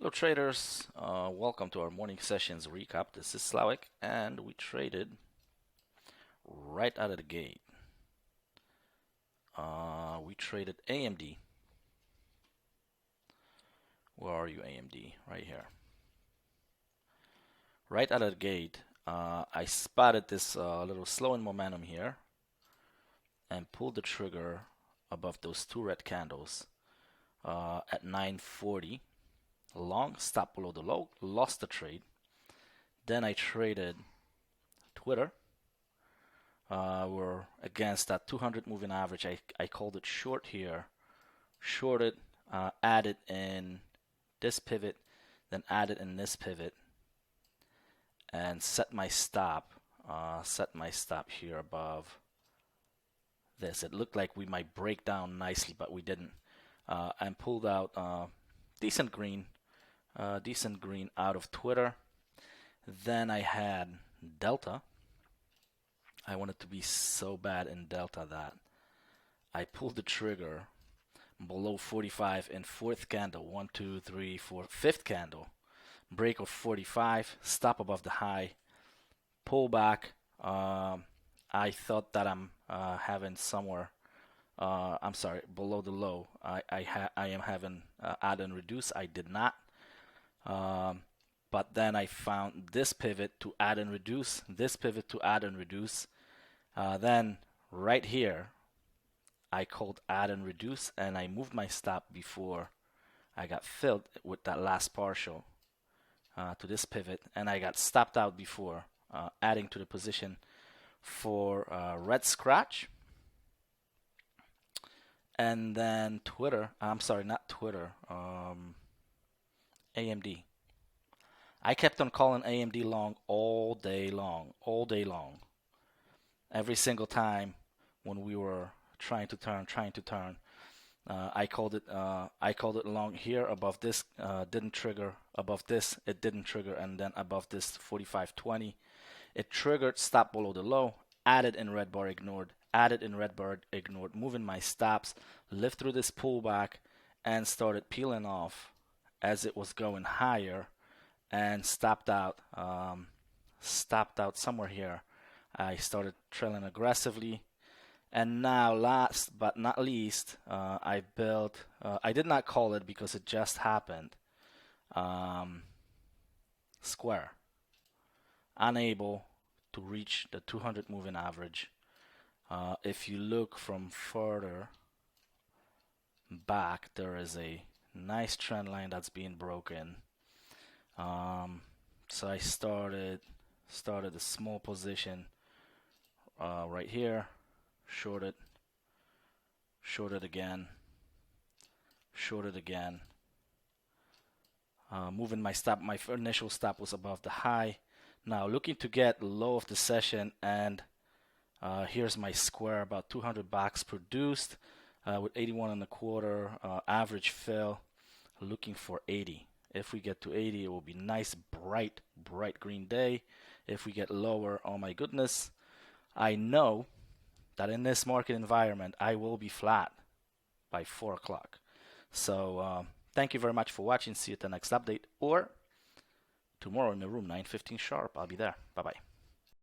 Hello traders, welcome to our morning sessions recap. This is Slavic and we traded right out of the gate. We traded AMD. Where are you, AMD? Right here. Right out of the gate, I spotted this little slowing momentum here and pulled the trigger above those two red candles at 940. Long, stop below the low, lost the trade. Then I traded Twitter. We're against that 200 moving average. I called it short here, shorted, added in this pivot, then added in this pivot, and set my stop. Set my stop here above this. It looked like we might break down nicely, but we didn't. And pulled out decent green out of Twitter. Then I had Delta. I wanted to be so bad in Delta that I pulled the trigger below 45 in fourth candle. 1, 2, 3, 4, fifth candle. Break of 45, stop above the high, pull back. I thought that I'm having somewhere. I'm sorry, below the low. I am having add and reduce. I did not. But then I found this pivot to add and reduce, this pivot to add and reduce. Then right here, I called add and reduce, and I moved my stop before I got filled with that last partial to this pivot, and I got stopped out before adding to the position for red scratch. And then Twitter, I'm sorry, not Twitter, AMD. I kept on calling AMD long all day long. Every single time when we were trying to turn, I called it long here. Above this, didn't trigger. Above this, it didn't trigger, and then above this 45.20, it triggered. Stop below the low. Added in red bar, ignored. Added in red bar, ignored. Moving my stops, lived through this pullback, and started peeling off as it was going higher, and stopped out. Stopped out somewhere here. I started trailing aggressively, and now last but not least, I built. I did not call it because it just happened. Square, unable to reach the 200 moving average. If you look from further back, there is a nice trend line that's being broken. So I started a small position right here, shorted again, moving my stop. My initial stop was above the high. Now looking to get low of the session, and here's my square, about 200 bucks produced with 81 and a quarter average fill. Looking for 80. If we get to 80, it will be nice, bright green day. If we get lower, oh my goodness, I know that in this market environment, I will be flat by 4 o'clock. So thank you very much for watching. See you at the next update, or tomorrow in the room, 9:15 sharp. I'll be there. Bye-bye.